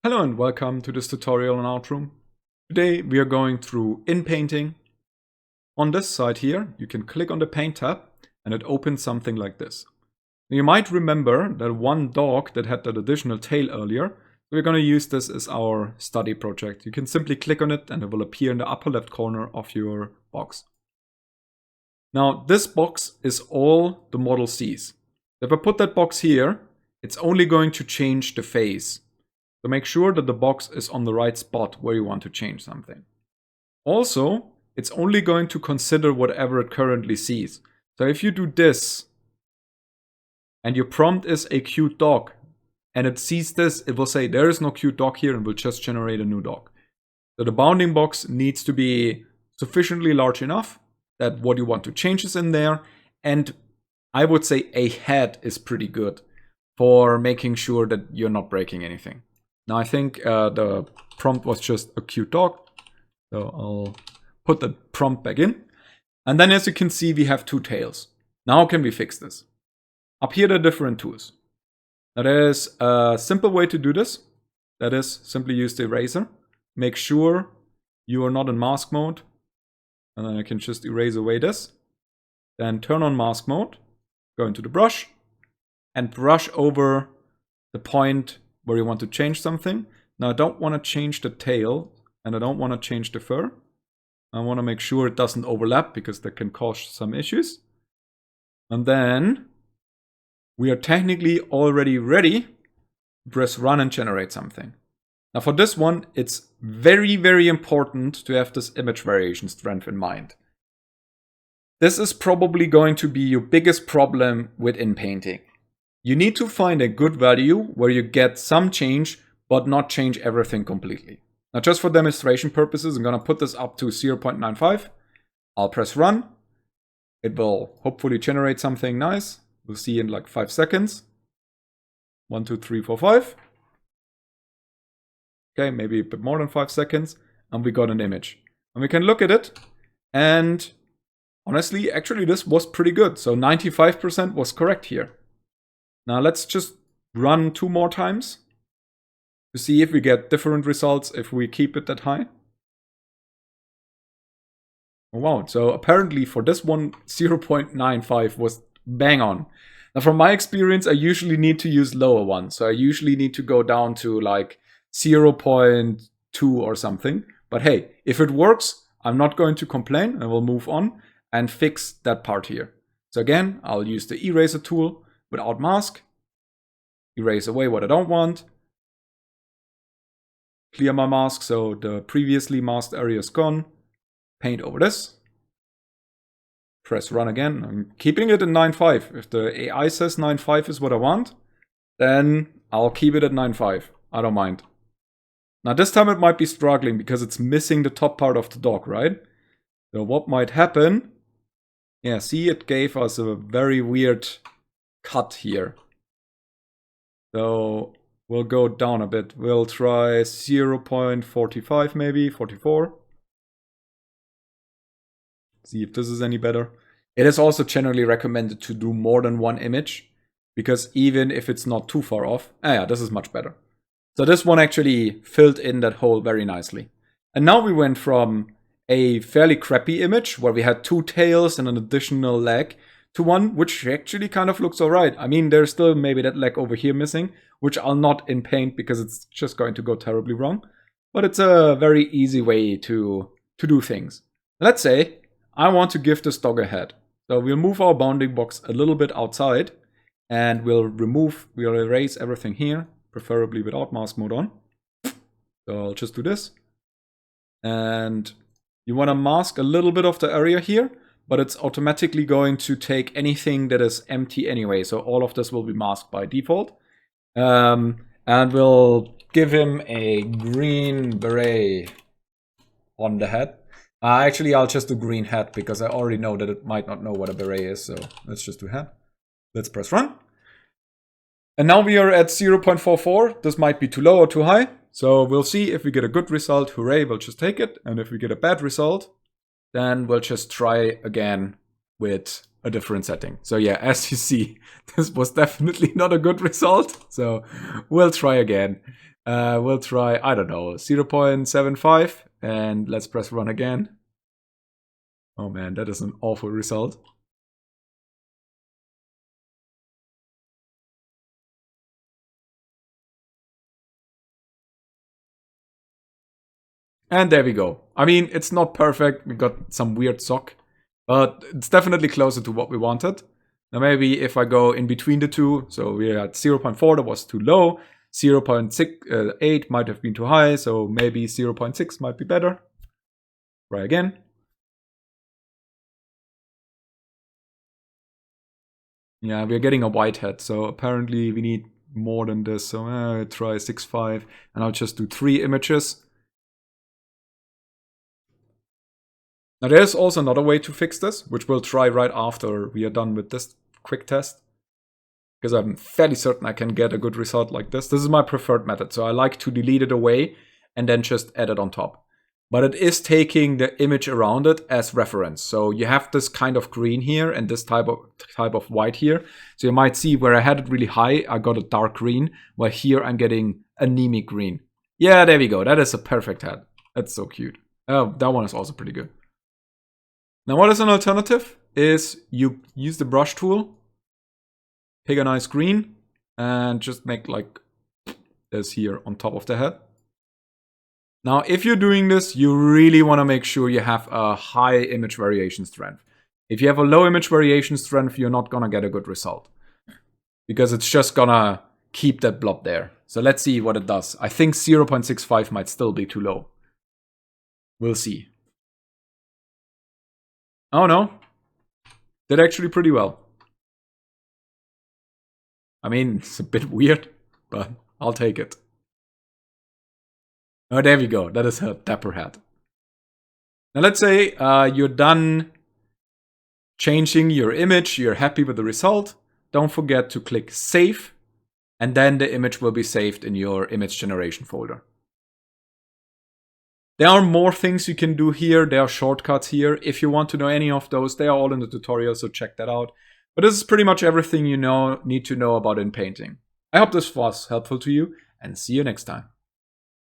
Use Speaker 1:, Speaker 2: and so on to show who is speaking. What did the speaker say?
Speaker 1: Hello and welcome to this tutorial on Artroom. Today we are going through Inpainting. On this side here, you can click on the Paint tab and it opens something like this. Now you might remember that one dog that had that additional tail earlier. We're going to use this as our study project. You can simply click on it and it will appear in the upper left corner of your box. Now this box is all the model sees. If I put that box here, it's only going to change the face. So make sure that the box is on the right spot where you want to change something. Also, it's only going to consider whatever it currently sees. So if you do this, and your prompt is a cute dog, and it sees this, it will say there is no cute dog here and will just generate a new dog. So the bounding box needs to be sufficiently large enough that what you want to change is in there. And I would say a head is pretty good for making sure that you're not breaking anything. Now I think the prompt was just a cute dog. So I'll put the prompt back in. And then as you can see, we have two tails. Now how can we fix this? Up here, there are different tools. Now there is a simple way to do this. That is, simply use the eraser. Make sure you are not in mask mode. And then I can just erase away this. Then turn on mask mode. Go into the brush. And brush over the point where you want to change something. Now I don't want to change the tail and I don't want to change the fur. I want to make sure it doesn't overlap because that can cause some issues. And then we are technically already ready to press run and generate something. Now for this one, it's very, very important to have this image variation strength in mind. This is probably going to be your biggest problem with Inpainting. You need to find a good value where you get some change, but not change everything completely. Now, just for demonstration purposes, I'm going to put this up to 0.95. I'll press run. It will hopefully generate something nice. We'll see in like 5 seconds. 1, 2, 3, 4, 5. Okay, maybe a bit more than 5 seconds. And we got an image. And we can look at it. And honestly, actually, this was pretty good. So 95% was correct here. Now let's just run 2 more times to see if we get different results if we keep it that high. Oh, wow, so apparently for this one, 0.95 was bang on. Now from my experience, I usually need to use lower ones. So I usually need to go down to like 0.2 or something. But hey, if it works, I'm not going to complain. I will move on and fix that part here. So again, I'll use the eraser tool. Without mask, erase away what I don't want, clear my mask so the previously masked area is gone, paint over this, press run again. I'm keeping it at 9.5. If the AI says 9.5 is what I want, then I'll keep it at 9.5. I don't mind. Now this time it might be struggling because it's missing the top part of the dog, right? So what might happen? Yeah, see, it gave us a very weird cut here. So we'll go down a bit. We'll try 0.45 maybe, 44. See if this is any better. It is also generally recommended to do more than one image because even if it's not too far off, yeah, this is much better. So this one actually filled in that hole very nicely. And now we went from a fairly crappy image where we had 2 tails and an additional leg to one which actually kind of looks alright. I mean, there's still maybe that leg over here missing, which I'll not inpaint because it's just going to go terribly wrong. But it's a very easy way to do things. Let's say I want to give this dog a head. So we'll move our bounding box a little bit outside and we'll erase everything here, preferably without mask mode on. So I'll just do this. And you want to mask a little bit of the area here, but it's automatically going to take anything that is empty anyway. So all of this will be masked by default. And we'll give him a green beret on the head. Actually, I'll just do green hat because I already know that it might not know what a beret is. So let's just do hat. Let's press run. And now we are at 0.44. This might be too low or too high. So we'll see if we get a good result. Hooray, we'll just take it. And if we get a bad result, then we'll just try again with a different setting. So yeah, as you see, this was definitely not a good result. So we'll try again. We'll try, I don't know, 0.75, and let's press run again. Oh man, that is an awful result. And there we go. I mean, it's not perfect. We got some weird sock, but it's definitely closer to what we wanted. Now maybe if I go in between the two, so we're at 0.4, that was too low. 0.8 might have been too high, so maybe 0.6 might be better. Try again. Yeah, we're getting a whitehead, so apparently we need more than this. So I'll try 6.5, and I'll just do 3 images. Now there's also another way to fix this, which we'll try right after we are done with this quick test. Because I'm fairly certain I can get a good result like this. This is my preferred method, so I like to delete it away and then just add it on top. But it is taking the image around it as reference. So you have this kind of green here and this type of white here. So you might see where I had it really high, I got a dark green, while here I'm getting anemic green. Yeah, there we go. That is a perfect head. That's so cute. Oh, that one is also pretty good. Now what is an alternative? Is you use the brush tool, pick a nice green, and just make like this here on top of the head. Now, if you're doing this, you really want to make sure you have a high image variation strength. If you have a low image variation strength, you're not going to get a good result. Because it's just going to keep that blob there. So let's see what it does. I think 0.65 might still be too low. We'll see. Oh no. Did actually pretty well. I mean, it's a bit weird, but I'll take it. Oh, there we go. That is a dapper hat. Now let's say you're done changing your image, you're happy with the result. Don't forget to click Save, and then the image will be saved in your image generation folder. There are more things you can do here. There are shortcuts here. If you want to know any of those, they are all in the tutorial, so check that out. But this is pretty much everything you need to know about Inpainting. I hope this was helpful to you, and see you next time.